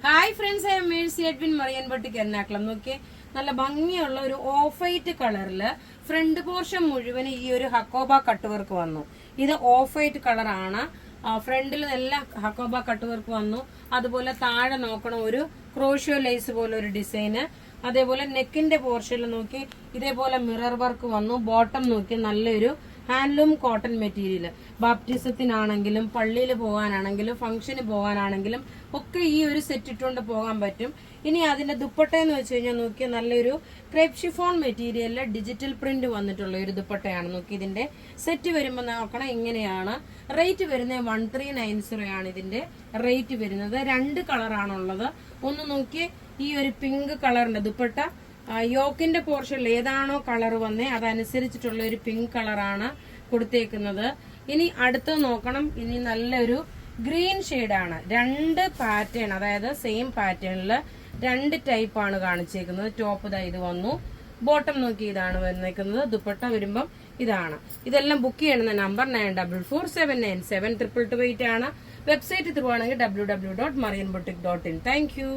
Hi friends, I M Mercy Edwin marine boutique Ernakulam. നോക്കിയേ, നല്ല ഭംഗിയുള്ള ഒരു ഓഫ് വൈറ്റ് കളറില് ഫ്രണ്ട് പോർഷൻ മുഴുവൻ ഈ ഒരു ഹക്കോബ കട്ട് വർക്ക് വന്നു. ഇത് ഓഫ് വൈറ്റ് കളറാണ്. ഫ്രണ്ടിൽ എല്ലാം ഹക്കോബ കട്ട് വർക്ക് വന്നു. അതുപോലെ താഴെ നോക്കണം, ഒരു ക്രോഷ്യോ ലേസ് പോലെ ഒരു ഡിസൈന്. അതേപോലെ നെക്കിന്റെ പോർഷനിൽ നോക്കി ഇതേപോലെ മിറർ വർക്ക് വന്നു. ബോട്ടം നോക്കി നല്ലൊരു ഹാൻഡ്ലൂം കോട്ടൺ മെറ്റീരിയൽ. ബാപ്റ്റിസത്തിനാണെങ്കിലും പള്ളിയിൽ പോകാനാണെങ്കിലും ഫംഗ്ഷന് പോകാനാണെങ്കിലും ഒക്കെ ഈ ഒരു സെറ്റ് ഇട്ടുകൊണ്ട് പോകാൻ പറ്റും. ഇനി അതിന്റെ ദുപ്പട്ട എന്ന് വെച്ച് കഴിഞ്ഞാൽ നോക്കിയാൽ നല്ലൊരു ക്രേപ്പ് ഷിഫോൺ മെറ്റീരിയലില് ഡിജിറ്റൽ പ്രിന്റ് വന്നിട്ടുള്ള ഒരു ദുപ്പട്ടയാണ്. നോക്കി ഇതിന്റെ സെറ്റ് വരുമ്പോൾ നോക്കണം, ഇങ്ങനെയാണ് റേറ്റ് വരുന്നത്. 1390 ആണ് ഇതിന്റെ റേറ്റ് വരുന്നത്. 2 കളറാണുള്ളത്. ഒന്ന് നോക്കി, ഈ ഒരു പിങ്ക് കളറിന്റെ ദുപ്പട്ട, യോക്കിന്റെ പോർഷനിൽ ഏതാണോ കളർ വന്നേ അതനുസരിച്ചിട്ടുള്ള ഒരു പിങ്ക് കളറാണ് കൊടുത്തേക്കുന്നത്. ഇനി അടുത്തത് നോക്കണം, ഇനി നല്ലൊരു ഗ്രീൻ ഷെയ്ഡാണ്. 2 പാറ്റേൺ, അതായത് സെയിം പാറ്റേണിൽ 2 ടൈപ്പാണ് കാണിച്ചേക്കുന്നത്. ടോപ്പ് ഇത് വന്നു, ബോട്ടം നോക്കി ഇതാണ് വന്നേക്കുന്നത്. ദുപ്പട്ട വരുമ്പം ഇതാണ്. ഇതെല്ലാം ബുക്ക് ചെയ്യുന്ന നമ്പർ 9447972288 ആണ്. വെബ്സൈറ്റ് ത്രൂ ആണെങ്കിൽ www.marianboutique.in. Thank you.